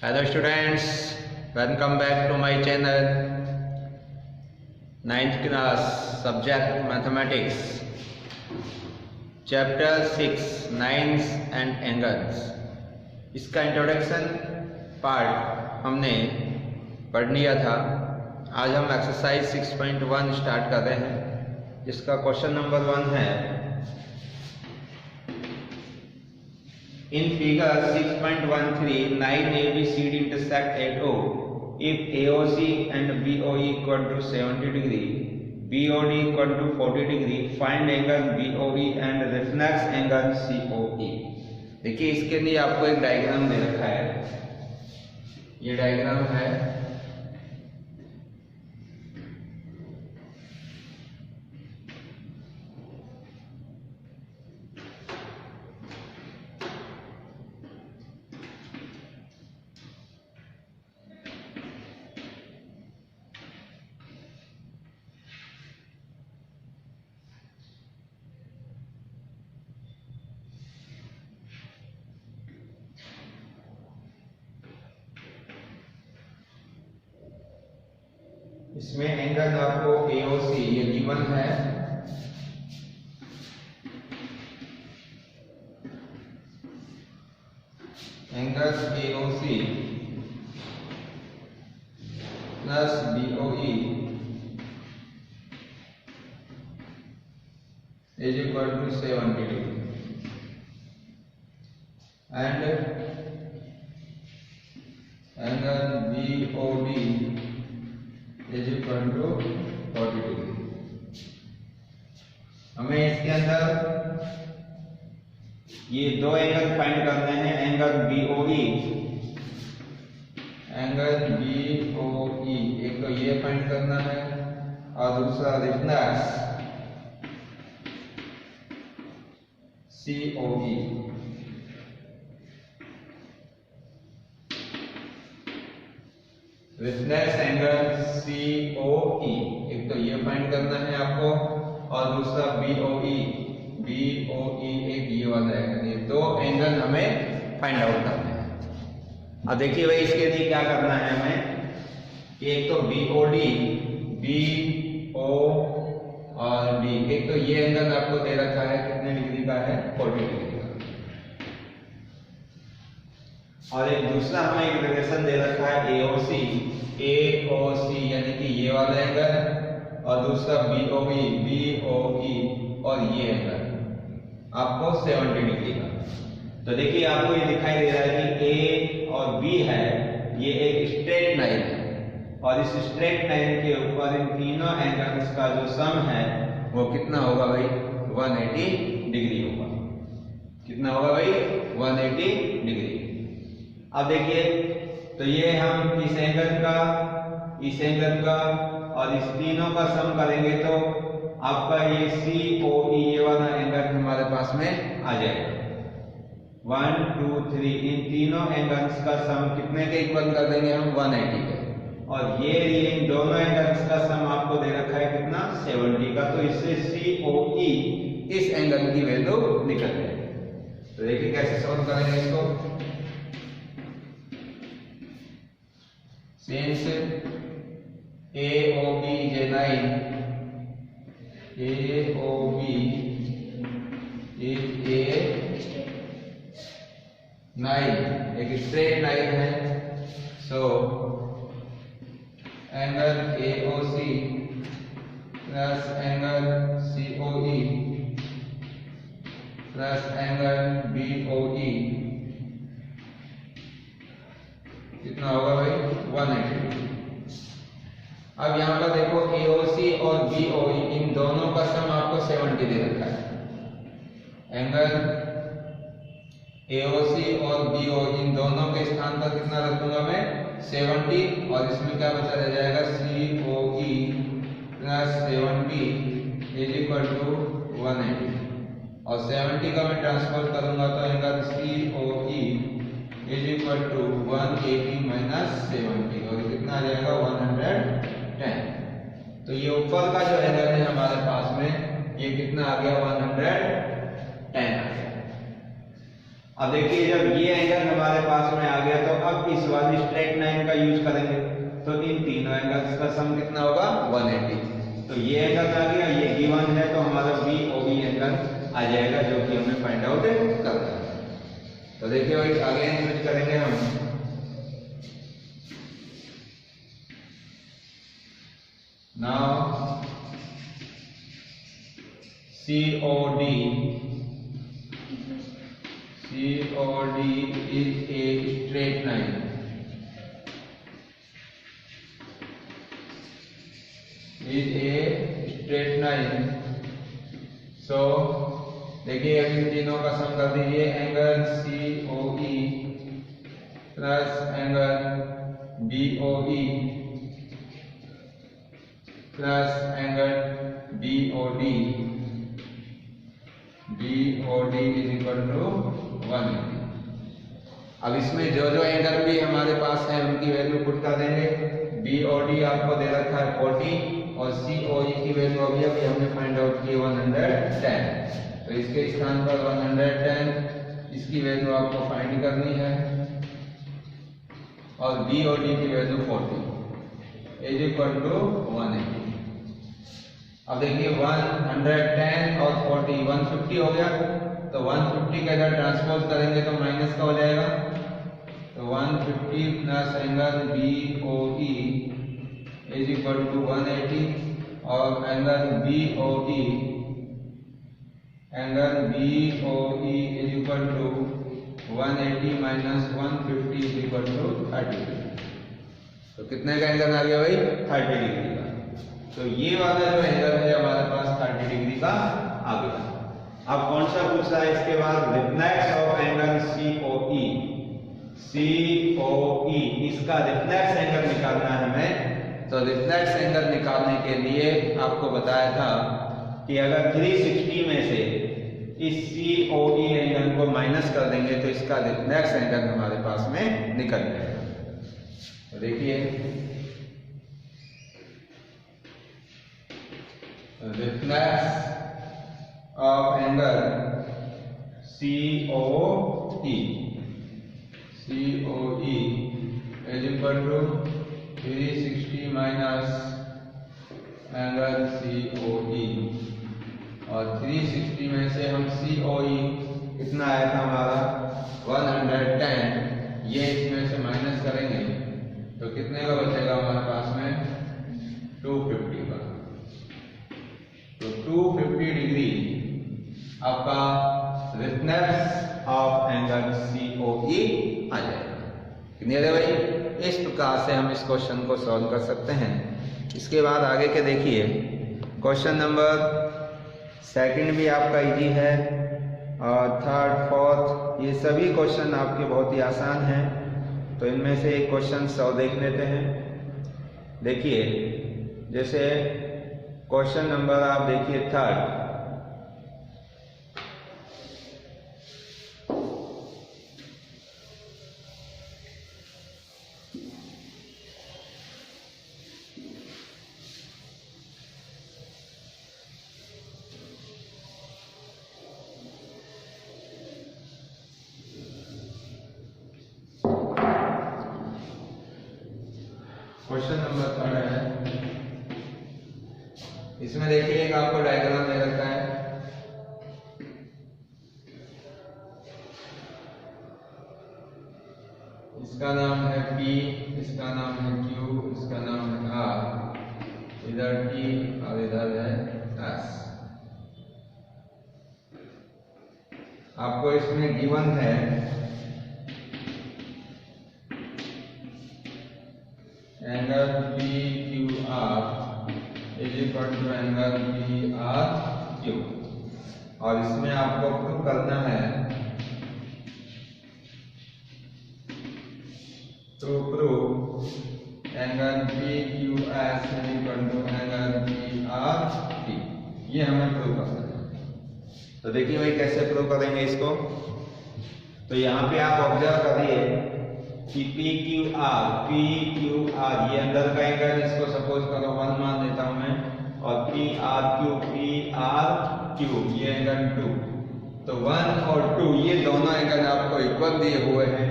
Hello students, welcome back to my channel. 9th class subject mathematics, chapter 6 lines and angles. इसका introduction part हमने पढ़ लिया था। आज हम एक्सरसाइज 6.1 स्टार्ट कर रहे हैं, जिसका क्वेश्चन नंबर 1 है। In figure 6.13, line ABCD intersect at O. If AOC and BOE equal to 70 degree, BOD equal to 40 degree, find angle BOE and reference angle COE. देखिए, इसके लिए आपको एक डायग्राम दे रखा है। ये डायग्राम है। इसमें एंगल आपको AOC ये गिवन है। Angle AOC plus BOE is equal to 70 degree and angle BOD is equal to 40 degree. हमें इसके अंदर ये दो एंगल फाइंड करने हैं। एंगल BOE, एक तो ये फाइंड करना है और दूसरा reference COE। Reference angle COE, एक तो ये फाइंड करना है आपको और दूसरा BOE एक ये वाला एंगल। ये दो एंगल हमें फाइंड आउट करना है। अब देखिए भाई, इसके लिए क्या करना है हमें कि एक तो BOD, BO और D, एक तो ये एंगल आपको दे रखा है कितने डिग्री का है, 40 डिग्री का, और एक दूसरा हमें एक रिलेशन दे रखा है AOC यानी कि ये वाला एंगल, और दूसरा BOE और ये एंगल आपको 70 डिग्री का। तो देखिए, आपको ये दिखाई दे रहा है कि A और B है, ये एक स्ट्रेट लाइन है, और इस स्ट्रेट लाइन के ऊपर इन तीनों एंगल्स का जो सम है वो कितना होगा भाई, 180 डिग्री होगा। कितना होगा भाई, 180 डिग्री। अब देखिए, तो ये हम इस एंगल का और इस तीनों का सम करेंगे तो आपका ये COE ये वाला एंगल हमारे पास में आ जाएगा। 1 2 3, इन तीनों एंगल्स का सम कितने के इक्वल कर देंगे हम, 180 के। और ये इन दोनों एंगल्स का सम आपको दे रखा है कितना, 70 का। तो इससे COE इस एंगल की वैल्यू निकल जाएगी। तो देखिए कैसे सॉल्व करेंगे इसको। Since AOB is a line, AOB is a line, एक स्ट्रेट लाइन है। So angle AOC plus angle COE plus angle BOE कितना होगा भाई, 180। अब यहाँ पर देखो, AOC और BOE इन दोनों का सम आपको 70 दे रखा है। एंगल AOC और BOE इन दोनों के स्थान पर कितना रखूंगा मैं, 70, और इसमें क्या बचा रह जाएगा, COE plus 70 is equal to 180, और 70 का मैं ट्रांसफर करूंगा तो angle COE is equal to 180 minus 70, और कितना आ जाएगा, 110। तो ये ऊपर का जो एंगल है हमारे पास में, ये कितना आ गया, 110 आ गया। अब देखिए, जब ये एंगल हमारे पास में आ गया गया तो अब इस वाली स्ट्रेट लाइन का यूज करेंगे, तो इन तीनों एंगल्स का सम कितना होगा 180। तो ये एंगल आ गया, ये गिवन है, तो हमारा BOE एंगल आ जाएगा जो कि हमें फाइंड आउट करना है। तो देखिए भाई आगे यूज करेंगे हम now COD is a straight line. So देखिए अब इन तीनों का सम कर दीजिए, angle COE plus angle BOE plus angle BOD is equal to 180। अब इसमें जो जो एंगल भी हमारे पास है उनकी वैल्यू पुट कर देंगे। BOD आपको दे रखा है 40 और COE की वैल्यू अभी हमने फाइंड आउट की 110। तो इसके स्थान पर 110 इसकी वैल्यू आपको फाइंड करनी है और BOD की वैल्यू 40 इज इक्वल टू 180। अब देखिए 110 और 40 150 हो गया, तो 150 का इधर ट्रांसपोज करेंगे तो माइनस का हो जाएगा, तो 150 plus angle BOE is equal to 180 और angle BOE is equal to 180 minus 150 is equal to 30 degree. तो कितने का एंगल आ गया भाई 30 डिग्री का। तो ये वाला जो एंगल है हमारे पास 30 डिग्री का आ गया। अब कौन सा पूछ रहा है इसके बाद, रिफ्लेक्स ऑफ एंगल COE, इसका रिफ्लेक्स एंगल निकालना है हमें। तो रिफ्लेक्स एंगल निकालने के लिए आपको बताया था कि अगर 360 में से इस COE एंगल को माइनस कर देंगे तो इसका रिफ्लेक्स एंगल हमारे पास में निकल जाएगा। तो देखिए reflex of angle COE is equal to 360 minus angle COE और 360 में से हम COE कितना आया था हमारा 110, ये इसमें से माइनस करेंगे तो कितने का बचेगा हमारे पास में 250 का। तो 250 डिग्री आपका रिफ्लेक्स ऑफ एंगल COE आ जाएगा। क्लियर है भाई? इस प्रकार से हम इस क्वेश्चन को सॉल्व कर सकते हैं। इसके बाद आगे के देखिए, क्वेश्चन नंबर सेकंड भी आपका इजी है और थर्ड फोर्थ ये सभी क्वेश्चन आपके बहुत ही आसान हैं। तो इनमें से एक क्वेश्चन 100 देख लेते हैं। देखिए जैसे क्वेश्चन नंबर आप देखिए थर्ड, क्वेश्चन नंबर थर्ड है। इसमें देखिए एक आपको डायग्राम दे रखा है। इसका नाम है P, इसका नाम है Q, इसका नाम है R, इधर T और इधर है S। आपको इसमें गिवन है angle PQR is equal to angle PRQ और इसमें आपको प्रूव करना है to prove angle PQS is equal to angle PRT। ये हमें प्रूव करना है। तो देखिए भाई कैसे प्रूव करेंगे इसको। तो यहाँ पे आप ऑब्जर्व करिए कि PQR ये अंदर का एंगल, इसको सपोज करो 1 मान लेता हूं मैं, और PRQ ये एंगल 2। तो 1 और 2 ये दोनों एंगल आपको इक्वल दिए हुए हैं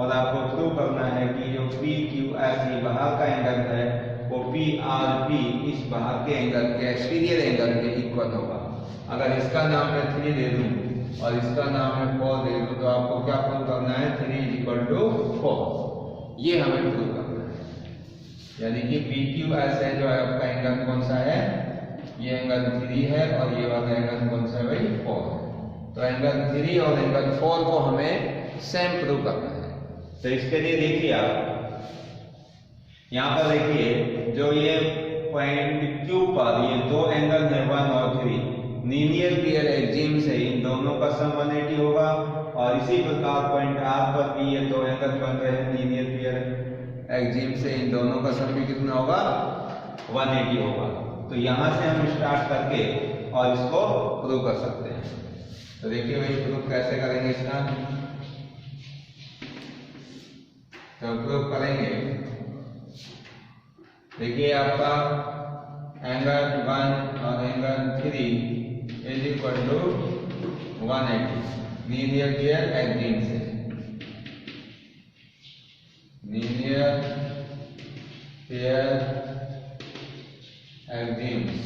और आपको प्रूव करना है कि जो पी क्यू एस ये बाहर का एंगल है वो पी आर पी इस बाहर के एंगल के एक्सटीरियर एंगल के इक्वल होगा। अगर इसका नाम मैं 3 दे दूं और इसका नाम मैं 4 दे दूं तो आपको क्या प्रूव करना है 3 = 4, ये हमें प्रूव करना है। यानी कि पी क्यू एस है जो है आपका एंगल कौन सा है, ये एंगल 3 है और ये वाला एंगल कौन सा है भाई 4। तो एंगल 3 और एंगल 4 को हमें सेम प्रूव करना है। तो इसके लिए देखिए आप यहाँ पर देखिए जो ये पॉइंट Q पर ये दो एंगल है 1 और 3 लीनियर पेयर एक्सिम से इन दोनों का सम 180 होगा और इसी प्रकार पॉइंट R पर भी ये दो एंगल बन रहे हैं लीनियर पेयर एक्सिम से इन दोनों का सम भी कितना होगा 180 होगा। तो यहाँ से हम स्टार्ट करके और इसको प्रूव कर सकते हैं। तो देखिए भाई प्रूव कैसे करेंगे इसका, तो प्रूव करेंगे। देखिए आपका एंगल 1 और एंगल 3 = 180 लीनियर पेयर एक्सिम से, लीनियर पेयर एक्सिम्स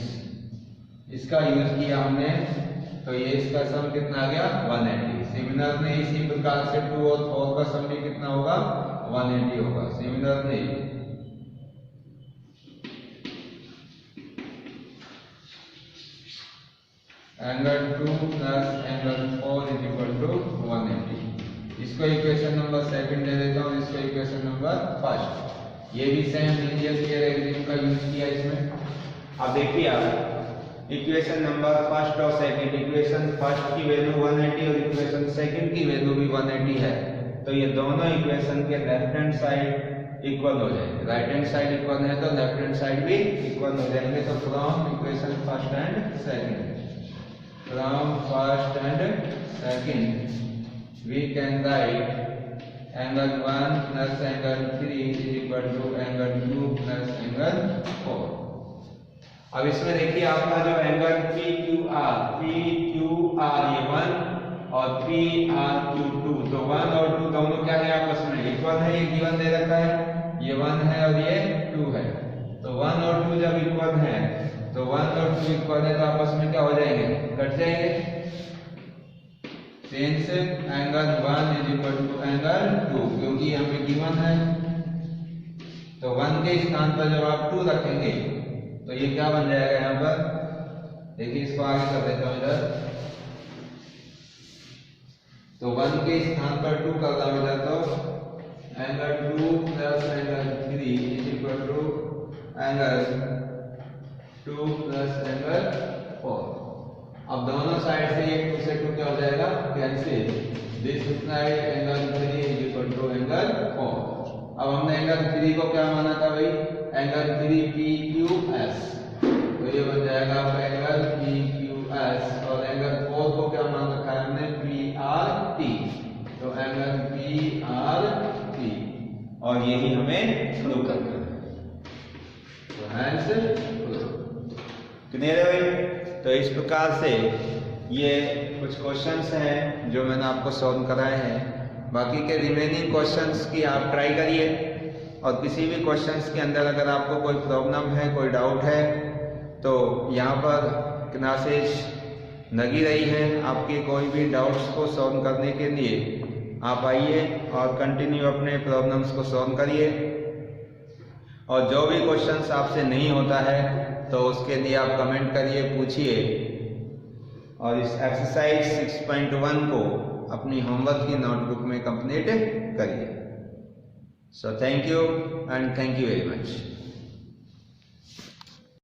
इसका यूज किया हमने, तो ये इसका सम कितना आ गया 180। सिमिलर में इसी प्रकार से 2 और 4 का सम भी कितना होगा 180 होगा। सिमिलर में एंगल 2 प्लस एंगल 4 = 180। इसको इक्वेशन नंबर 2 दे देता हूँ, इसको इक्वेशन नंबर 1। ये भी सेम लीनियर पेयर एक्सिम का यूज किया इसमें। अब देखिए आप इक्वेशन नंबर 1 और 2, इक्वेशन 1 की वैल्यू 180 और इक्वेशन 2 की वैल्यू भी 180 है। तो ये दोनों इक्वेशन के लेफ्ट हैंड साइड इक्वल हो जाएंगे, राइट हैंड साइड इक्वल है तो लेफ्ट हैंड साइड भी इक्वल हो जाएंगे। तो from equation 1 and 2, from 1st and 2nd we can write angle 1 plus angle 3 = angle 2 plus angle 4। अब इसमें देखिए आपका जो एंगल PQR ये 1 और PRQ2, तो 1 और 2 दोनों क्या है आपस में इक्वल है, ये गिवन दे रखा है, ये 1 है और ये 2 है। तो 1 और 2 जब इक्वल है तो 1 और 2 इक्वल है तो आपस में क्या हो जाएंगे, कट जाएंगे। सेंस एंगल 1 = एंगल 2 क्योंकि हमें गिवन है, तो 1 के स्थान पर जब आप 2 रखेंगे तो ये क्या बन जाएगा यहाँ पर, देखिए इसको आगे कर देता हूँ इधर। तो 1 के स्थान पर 2 कर रहा हूँ इधर, तो angle 2 plus angle 3 = angle 2 plus angle 4। अब दोनों साइड से ये 2 से 2 क्या हो जाएगा cancel, this side angle 3 = angle 4। अब हमने एंगल 3 को क्या माना था भाई, एंगल 3 PQS, तो ये बन जाएगा आपका एंगल PQS। और एंगल 4 को क्या मान रखा है हमने PRT, तो एंगल PRT, और यही हमें प्रूव करना है। तो हैंस क्लियर है भाई। तो इस प्रकार से ये कुछ क्वेश्चंस हैं जो मैंने आपको सॉल्व कराए हैं। बाकी के रिमेनिंग क्वेश्चंस की आप ट्राई करिए, और किसी भी क्वेश्चंस के अंदर अगर आपको कोई प्रॉब्लम है, कोई डाउट है, तो यहाँ पर क्लासेज लगी रही है। आपके कोई भी डाउट्स को सॉल्व करने के लिए आप आइए और कंटिन्यू अपने प्रॉब्लम्स को सॉल्व करिए। और जो भी क्वेश्चंस आपसे नहीं होता है तो उसके लिए आप कमेंट करिए, पूछिए, और इस एक्सरसाइज 6.1 को अपनी होमवर्क की नोटबुक में कंप्लीट करिए। So thank you and thank you very much.